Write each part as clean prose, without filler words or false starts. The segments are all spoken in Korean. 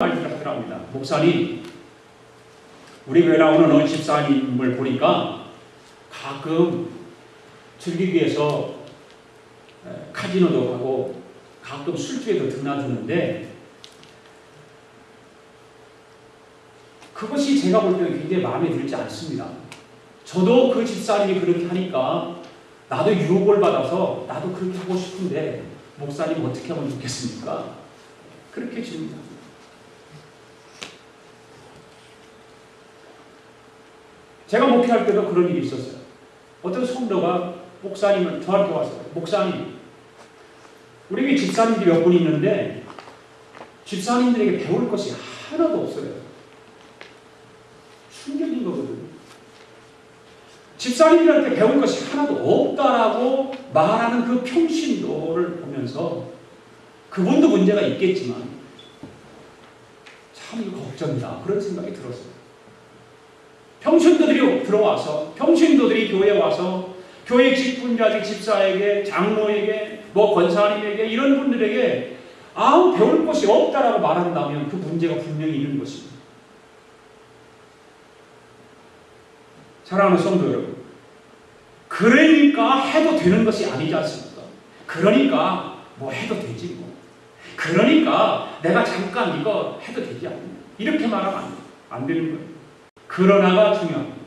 말씀을 하더랍니다. 목사님, 우리 교회 나오는 어느 집사님을 보니까 가끔 즐기기 위해서 카지노도 가고 가끔 술집에도 드나드는데 그것이 제가 볼 때는 굉장히 마음에 들지 않습니다. 저도 그 집사님이 그렇게 하니까 나도 유혹을 받아서 나도 그렇게 하고 싶은데 목사님 어떻게 하면 좋겠습니까? 그렇게 질문합니다. 제가 목회할 때도 그런 일이 있었어요. 어떤 성도가 목사님을 저한테 와서 목사님, 우리 집사님들이 몇 분 있는데 집사님들에게 배울 것이 하나도 없어요. 충격인 거거든요. 집사님들한테 배울 것이 하나도 없다라고 말하는 그 평신도를 보면서 그분도 문제가 있겠지만 참 이거 걱정이다 그런 생각이 들었어요. 평신도들이 들어와서 평신도들이 교회에 와서 교회 직분자들 집사에게 장로에게 권사님에게 이런 분들에게 배울 것이 없다라고 말한다면 그 문제가 분명히 있는 것입니다. 사랑하는 성도 여러분, 그러니까 해도 되는 것이 아니지 않습니까? 그러니까 뭐 해도 되지 뭐. 그러니까 내가 잠깐 이거 해도 되지 않냐. 이렇게 말하면 안 되는 거예요. 그러나가 중요합니다.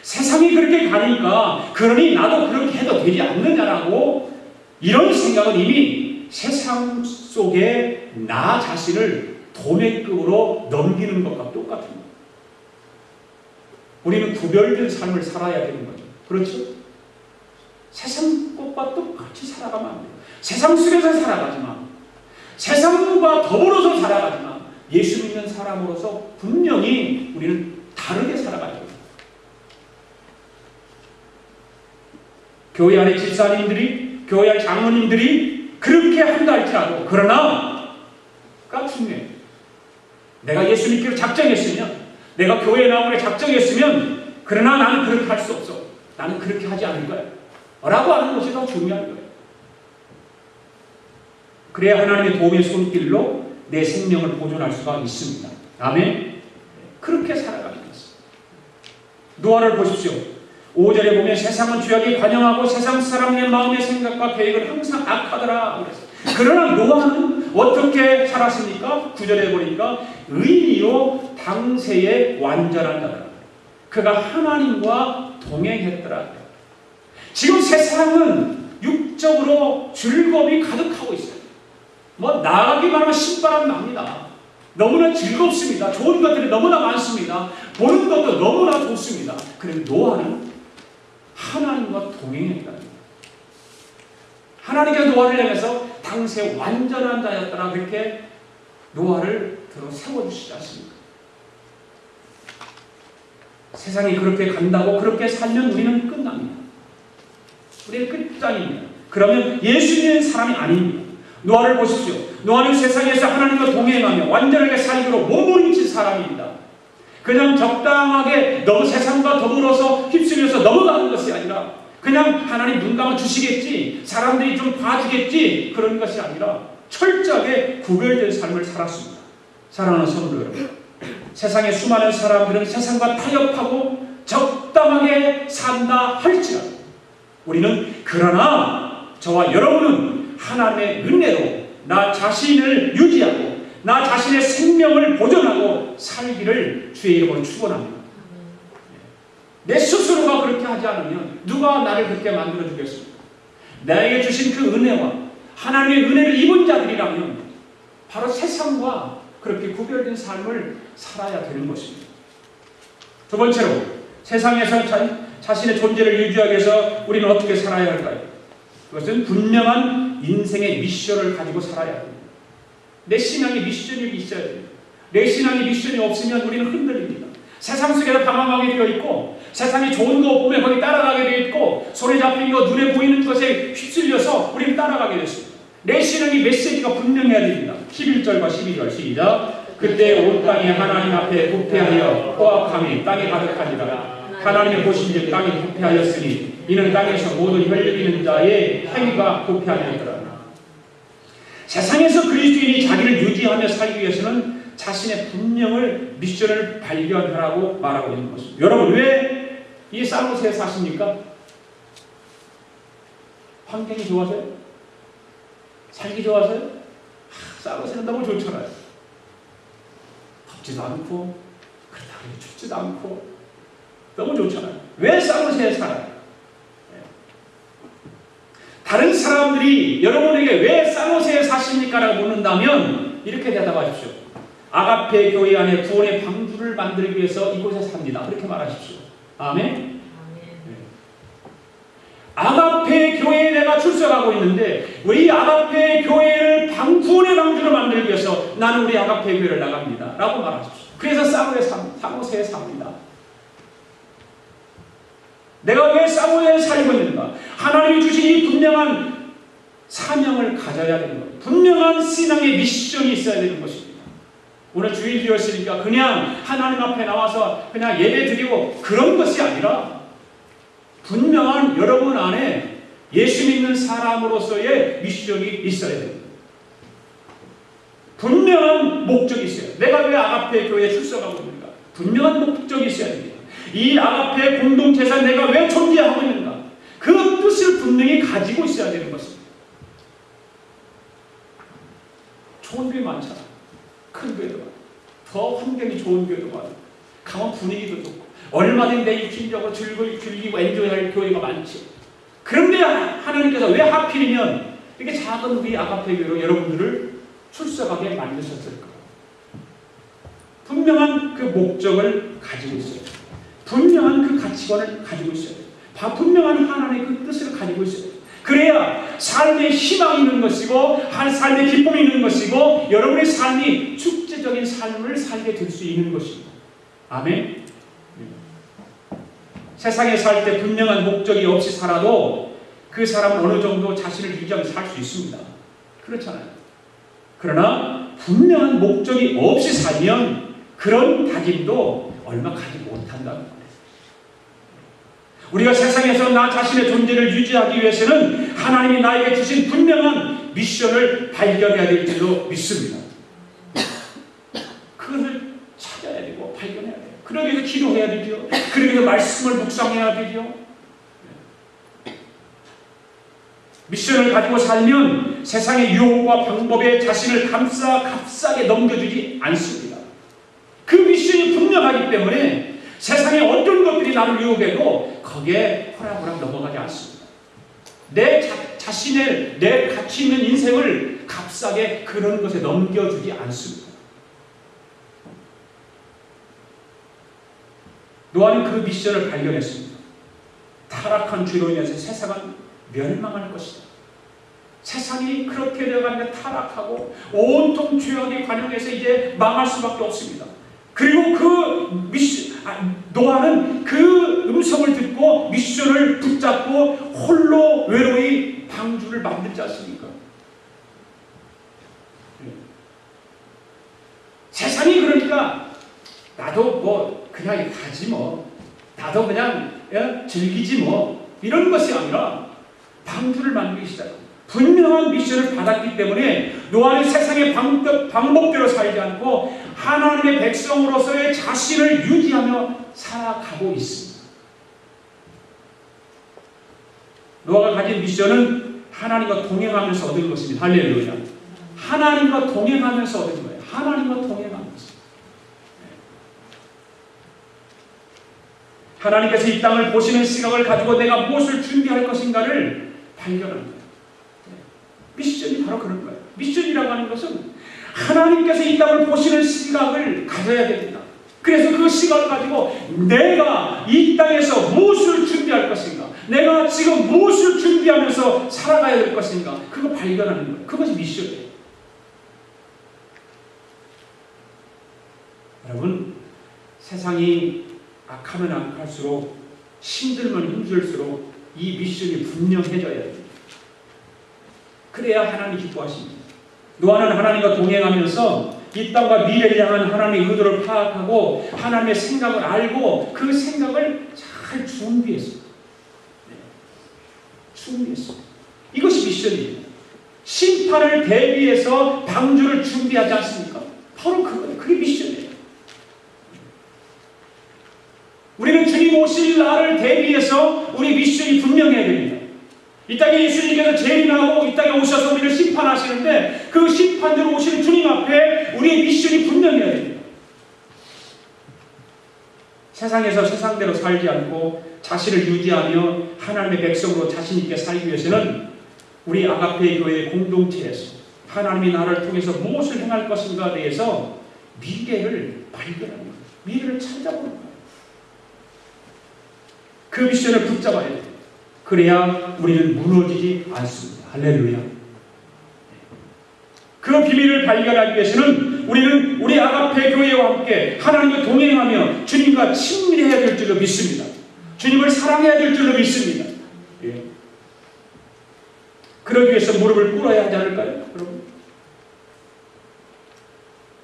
세상이 그렇게 가니까 그러니 나도 그렇게 해도 되지 않느냐라고 이런 생각은 이미 세상 속에 나 자신을 도매급으로 넘기는 것과 똑같습니다. 우리는 구별된 삶을 살아야 되는 거죠. 그렇죠? 세상 것과 똑같이 살아가면 안 돼요. 세상 속에서 살아가지만 세상과 더불어서 살아가지만 예수 믿는 사람으로서 분명히 우리는 다르게 살아가야 돼요. 교회 안에 집사님들이, 교회 안에 장로님들이 그렇게 한다 할지라도 그러나가 중요해요. 내가 예수 믿기로 작정했으면, 내가 교회에 나오기로 작정했으면 그러나 나는 그렇게 할 수 없어. 나는 그렇게 하지 않을 거야. 라고 하는 것이 더 중요한 거예요. 그래야 하나님의 도움의 손길로 내 생명을 보존할 수가 있습니다. 아멘? 그렇게 살아가는 것입니다. 노아를 보십시오. 5절에 보면 세상은 죄악에 관영하고 세상 사람의 마음의 생각과 계획을 항상 악하더라. 그러나 노아는 어떻게 살았습니까? 9절에 보니까 의인이요 당세에 완전한 자더라. 그가 하나님과 동행했더라. 지금 세상은 육적으로 즐거움이 가득하고 있어요. 나가기만 하면 신바람 납니다. 너무나 즐겁습니다. 좋은 것들이 너무나 많습니다. 보는 것도 너무나 좋습니다. 그런데 노아는 하나님과 동행했다. 하나님께서 노아를 향해서 당세 완전한 자였더라. 그렇게 노아를 들어 세워주시지 않습니까? 세상이 그렇게 간다고 그렇게 살면 우리는 끝납니다. 우리는 끝장입니다. 그러면 예수 믿는 사람이 아닙니다. 노아를 보십시오. 노아는 세상에서 하나님과 동행하며 완전하게 살기로 몸부림친 사람입니다. 그냥 적당하게 너무 세상과 더불어서 휩쓸려서 넘어가는 것이 아니라 그냥 하나님 눈 감아 주시겠지, 사람들이 좀 봐주겠지, 그런 것이 아니라 철저하게 구별된 삶을 살았습니다. 사랑하는 성도 여러분, 세상의 수많은 사람들은 세상과 타협하고 적당하게 산다 할지라도 우리는 그러나 저와 여러분은 하나님의 은혜로 나 자신을 유지하고 나 자신의 생명을 보존하고 살기를 주의 이름으로 축원합니다. 내 스스로가 그렇게 하지 않으면 누가 나를 그렇게 만들어 주겠습니까? 나에게 주신 그 은혜와 하나님의 은혜를 입은 자들이라면 바로 세상과 그렇게 구별된 삶을 살아야 되는 것입니다. 두 번째로 세상에서 자신의 존재를 유지하기 위해서 우리는 어떻게 살아야 할까요? 그것은 분명한 인생의 미션을 가지고 살아야 합니다. 내 신앙의 미션이 있어야 됩니다. 내 신앙의 미션이 없으면 우리는 흔들립니다. 세상 속에서 방황하게 되어 있고 세상에 좋은 거 보면 거기 따라가게 되어 있고 손에 잡힌 거 눈에 보이는 것에 휩쓸려서 우리는 따라가게 됐습니다. 내 신앙의 메시지가 분명해야 됩니다. 11절과 12절 시작. 그때 온 땅이 하나님 앞에 부패하여 포악함이 땅에 가득하니라. 하나님의 보신즉 땅이 부패하였으니 이는 땅에서 모든 혈육이는 자의 행위가 부패하였더라. 세상에서 그리스도인이 자기를 유지하며 살기 위해서는 자신의 분명을 미션을 발견하라고 말하고 있는 것입니다. 여러분 왜 이 사무소에 사십니까? 환경이 좋아서요? 살기 좋아서요? 사무소는 너무 좋잖아요. 덥지도 않고 그렇다고 춥지도 않고 너무 좋잖아요. 왜 사무소에 살아요? 다른 사람들이 여러분에게 왜 사무소에 사십니까? 라고 묻는다면 이렇게 대답하십시오. 아가페 교회 안에 구원의 방주를 만들기 위해서 이곳에 삽니다. 그렇게 말하십시오. 아멘? 네. 아가페 교회에 내가 출석하고 있는데 우리 아가페 교회를 구원의 방주로 만들기 위해서 나는 우리 아가페 교회를 나갑니다. 라고 말하십시오. 그래서 사무소에 삽니다. 내가 왜 사무소에 살고 있는가? 하나님이 주신 이 분명한 사명을 가져야 되는 거예요. 분명한 신앙의 미션이 있어야 되는 것입니다. 오늘 주일이었으니까 그냥 하나님 앞에 나와서 그냥 예배 드리고 그런 것이 아니라 분명한 여러분 안에 예수 믿는 사람으로서의 미션이 있어야 됩니다. 분명한 목적이 있어요. 내가 왜 아가페 교회에 출석하고 있는가? 분명한 목적이 있어야 됩니다. 이 아가페 공동체에서 내가 왜 존재하고 있는가? 그 뜻을 분명히 가지고 있어야 되는 것입니다. 좋은 교회 많잖아. 큰 교회도 많아. 더 환경이 좋은 교회도 많아. 강원 분위기도 좋고 얼마든지 내 육신적으로 즐기고 엔조이할 교회가 많지. 그런데 하나님께서 왜 하필이면 이렇게 작은 우리 아가페 교회로 여러분들을 출석하게 만드셨을까? 분명한 그 목적을 가지고 있어요. 분명한 그 가치관을 가지고 있어요. 분명한 하나님의 그 뜻을 가지고 있어요. 그래야 삶에 희망이 있는 것이고 삶에 기쁨이 있는 것이고 여러분의 삶이 축제적인 삶을 살게 될 수 있는 것입니다. 아멘. 세상에 살 때 분명한 목적이 없이 살아도 그 사람은 어느 정도 자신을 유지하면서 살 수 있습니다. 그렇잖아요. 그러나 분명한 목적이 없이 살면 그런 다짐도 얼마 가지 못한다는 거예요. 우리가 세상에서 나 자신의 존재를 유지하기 위해서는 하나님이 나에게 주신 분명한 미션을 발견해야 될 줄로 믿습니다. 그것을 찾아야 되고 발견해야 돼요. 그러기 위해서 기도해야 되죠. 그러기 위해서 말씀을 묵상해야 되죠. 미션을 가지고 살면 세상의 유혹과 방법에 자신을 값싸게 넘겨주지 않습니다. 그 미션이 분명하기 때문에 세상에 어떤 것들이 나를 유혹해도 거기에 호락호락 넘어가지 않습니다. 내 자신의 내 가치 있는 인생을 값싸게 그런 것에 넘겨주지 않습니다. 노아는 그 미션을 발견했습니다. 타락한 죄로 인해서 세상은 멸망할 것이다. 세상이 그렇게 되어가니까 타락하고 온통 죄악에 관영해서 이제 망할 수밖에 없습니다. 그리고 노아는 그 음성을 듣고 미션을 붙잡고 홀로 외로이 방주를 만들지 않습니까? 세상이 그러니까 나도 뭐 그냥 가지 뭐 나도 그냥 즐기지 뭐 이런 것이 아니라 방주를 만들기 시작합니다. 분명한 미션을 받았기 때문에 노아는 세상의 방법대로 살지 않고 하나님의 백성으로서의 자신을 유지하며 살아가고 있습니다. 노아가 가진 미션은 하나님과 동행하면서 얻은 것입니다. 할렐루야. 하나님과 동행하면서 얻은 거예요. 하나님과 동행하면서. 하나님께서 이 땅을 보시는 시각을 가지고 내가 무엇을 준비할 것인가를 발견합니다. 미션이 바로 그런 거예요. 미션이라고 하는 것은 하나님께서 이 땅을 보시는 시각을 가져야 됩니다. 그래서 그 시각을 가지고 내가 이 땅에서 무엇을 준비할 것인가, 내가 지금 무엇을 준비하면서 살아가야 될 것인가, 그거 발견하는 거예요. 그것이 미션이에요. 여러분, 세상이 악하면 악할수록 힘들면 힘들수록 이 미션이 분명해져야 됩니다. 그래야 하나님이 기뻐하십니다. 노아는 하나님과 동행하면서 이 땅과 미래를 향한 하나님의 의도를 파악하고 하나님의 생각을 알고 그 생각을 잘 준비했습니다. 준비했습니다. 이것이 미션이에요. 심판을 대비해서 방주를 준비하지 않습니까? 바로 그거예요. 그게 미션이에요. 우리는 주님 오실 날을 대비해서 우리 미션이 분명해야 됩니다. 이 땅에 예수님께서 재림하고 이 땅에 오셔서 우리를 심판하시는데 그 심판대로 오시는 주님 앞에 우리의 미션이 분명해야 됩니다. 세상에서 세상대로 살지 않고 자신을 유지하며 하나님의 백성으로 자신 있게 살기 위해서는 우리 아가페 교회 공동체에서 하나님이 나를 통해서 무엇을 행할 것인가에 대해서 미래를 발견하는 거예요. 미래를 찾아보는 거예요. 그 미션을 붙잡아야 돼요. 그래야 우리는 무너지지 않습니다. 할렐루야. 그 비밀을 발견하기 위해서는 우리는 우리 아가페 교회와 함께 하나님과 동행하며 주님과 친밀해야 될 줄로 믿습니다. 주님을 사랑해야 될 줄로 믿습니다. 예. 그러기 위해서 무릎을 꿇어야 하지 않을까요? 여러분?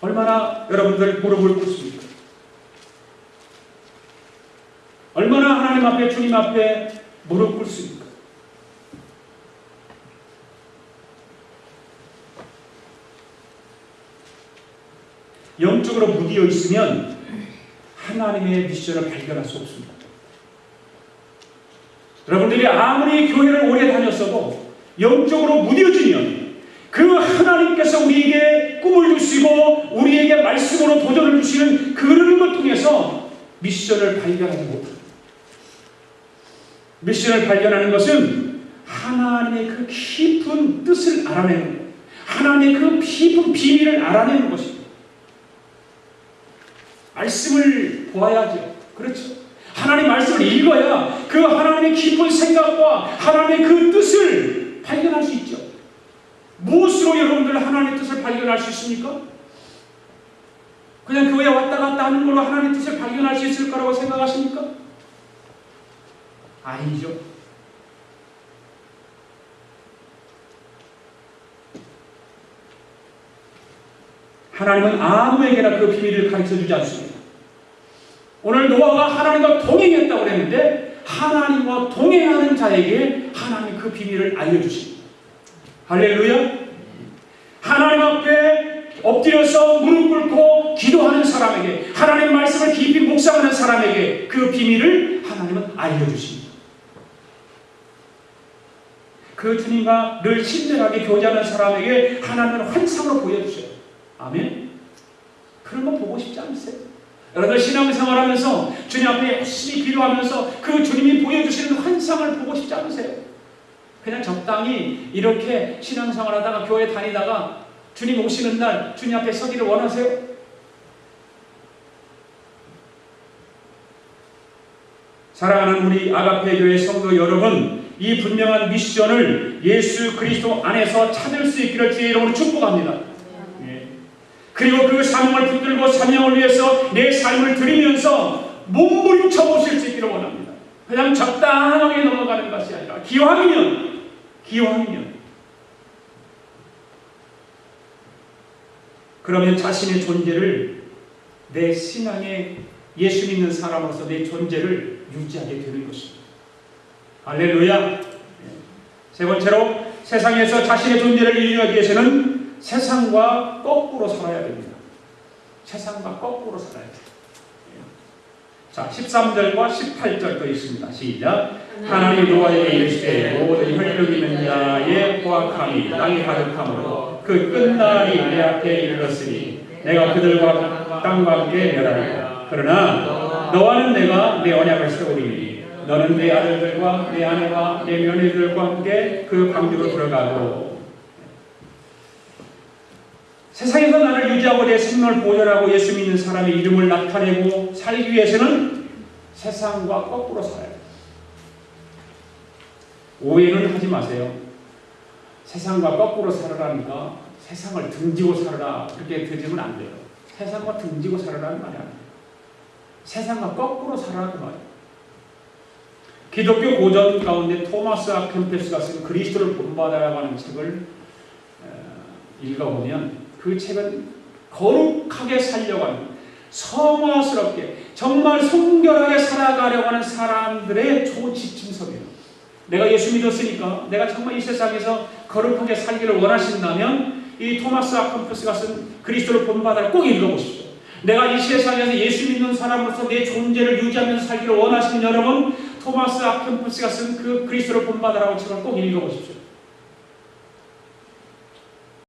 얼마나 여러분들 무릎을 꿇습니까? 얼마나 하나님 앞에 주님 앞에 무릎 꿇습니까? 영적으로 무디어 있으면 하나님의 미션을 발견할 수 없습니다. 여러분들이 아무리 교회를 오래 다녔어도 영적으로 무뎌지면 그 하나님께서 우리에게 꿈을 주시고 우리에게 말씀으로 도전을 주시는 그 흐름을 통해서 미션을 발견하지 못합니다. 미션을 발견하는 것은 하나님의 그 깊은 뜻을 알아내는 것, 하나님의 그 깊은 비밀을 알아내는 것입니다. 말씀을 보아야죠. 그렇죠. 하나님 말씀을 읽어야 그 하나님의 깊은 생각과 하나님의 그 뜻을 발견할 수 있죠. 무엇으로 여러분들 하나님의 뜻을 발견할 수 있습니까? 그냥 교회에 왔다 갔다 하는 걸로 하나님의 뜻을 발견할 수 있을 거라고 생각하십니까? 아니죠. 하나님은 아무에게나 그 비밀을 가르쳐주지 않습니다. 오늘 노아가 하나님과 동행했다고 그랬는데 하나님과 동행하는 자에게 하나님 그 비밀을 알려주십니다. 할렐루야. 하나님 앞에 엎드려서 무릎 꿇고 기도하는 사람에게, 하나님 말씀을 깊이 묵상하는 사람에게 그 비밀을 하나님은 알려주십니다. 그 주님과 늘 친밀하게 교제하는 사람에게 하나님은 환상으로 보여주셔요. 아멘. 그런 거 보고 싶지 않으세요? 여러분들 신앙생활하면서 주님 앞에 열심히 기도하면서 그 주님이 보여주시는 환상을 보고 싶지 않으세요? 그냥 적당히 이렇게 신앙생활하다가 교회 다니다가 주님 오시는 날 주님 앞에 서기를 원하세요? 사랑하는 우리 아가페 교회 성도 여러분, 이 분명한 미션을 예수 그리스도 안에서 찾을 수 있기를 주의 이름으로 축복합니다. 그리고 그 사명을 붙들고 사명을 위해서 내 삶을 드리면서 몸부림쳐 보실 수 있기를 원합니다. 그냥 적당하게 넘어가는 것이 아니라 기왕이면 그러면 자신의 존재를 내 신앙에 예수 믿는 사람으로서 내 존재를 유지하게 되는 것입니다. 할렐루야. 세 번째로 세상에서 자신의 존재를 유지하기 위해서는 세상과 거꾸로 살아야 됩니다. 세상과 거꾸로 살아야 돼요. 자, 13절과 18절도 있습니다. 시작. 하나님이 노아에게 이르시되 모든 혈육 있는 자의 포악함이 땅에 가득함으로 그 끝날이 내 앞에 이르렀으니 내가 그들과 땅과 함께 멸하리라. 그러나 너와는 내가 내 언약을 세우리니 너는 내 아들들과 내 아내와 내 며느리들과 함께 그 광주로 들어가고 세상에서 나를 유지하고 내 생명을 보존하고 예수 믿는 사람의 이름을 나타내고 살기 위해서는 세상과 거꾸로 살아야 돼요. 오해는 하지 마세요. 세상과 거꾸로 살아라니까 세상을 등지고 살아라 그렇게 들으면 안 돼요. 세상과 등지고 살아라는 말이 아니에요. 세상과 거꾸로 살아라 그 말이에요. 기독교 고전 가운데 토마스 아 캠페스가 쓴 그리스도를 본받아라고 하는 책을 읽어보면 그 책은 거룩하게 살려고 하는, 성화스럽게 정말 성결하게 살아가려고 하는 사람들의 초지침서예요. 내가 예수 믿었으니까 내가 정말 이 세상에서 거룩하게 살기를 원하신다면 이 토마스 아켐푸스가 쓴 그리스도를 본받아라 꼭 읽어보십시오. 내가 이 세상에서 예수 믿는 사람으로서 내 존재를 유지하면서 살기를 원하시는 여러분, 토마스 아켐푸스가 쓴 그 그리스도를 본받아라고 책을 꼭 읽어보십시오.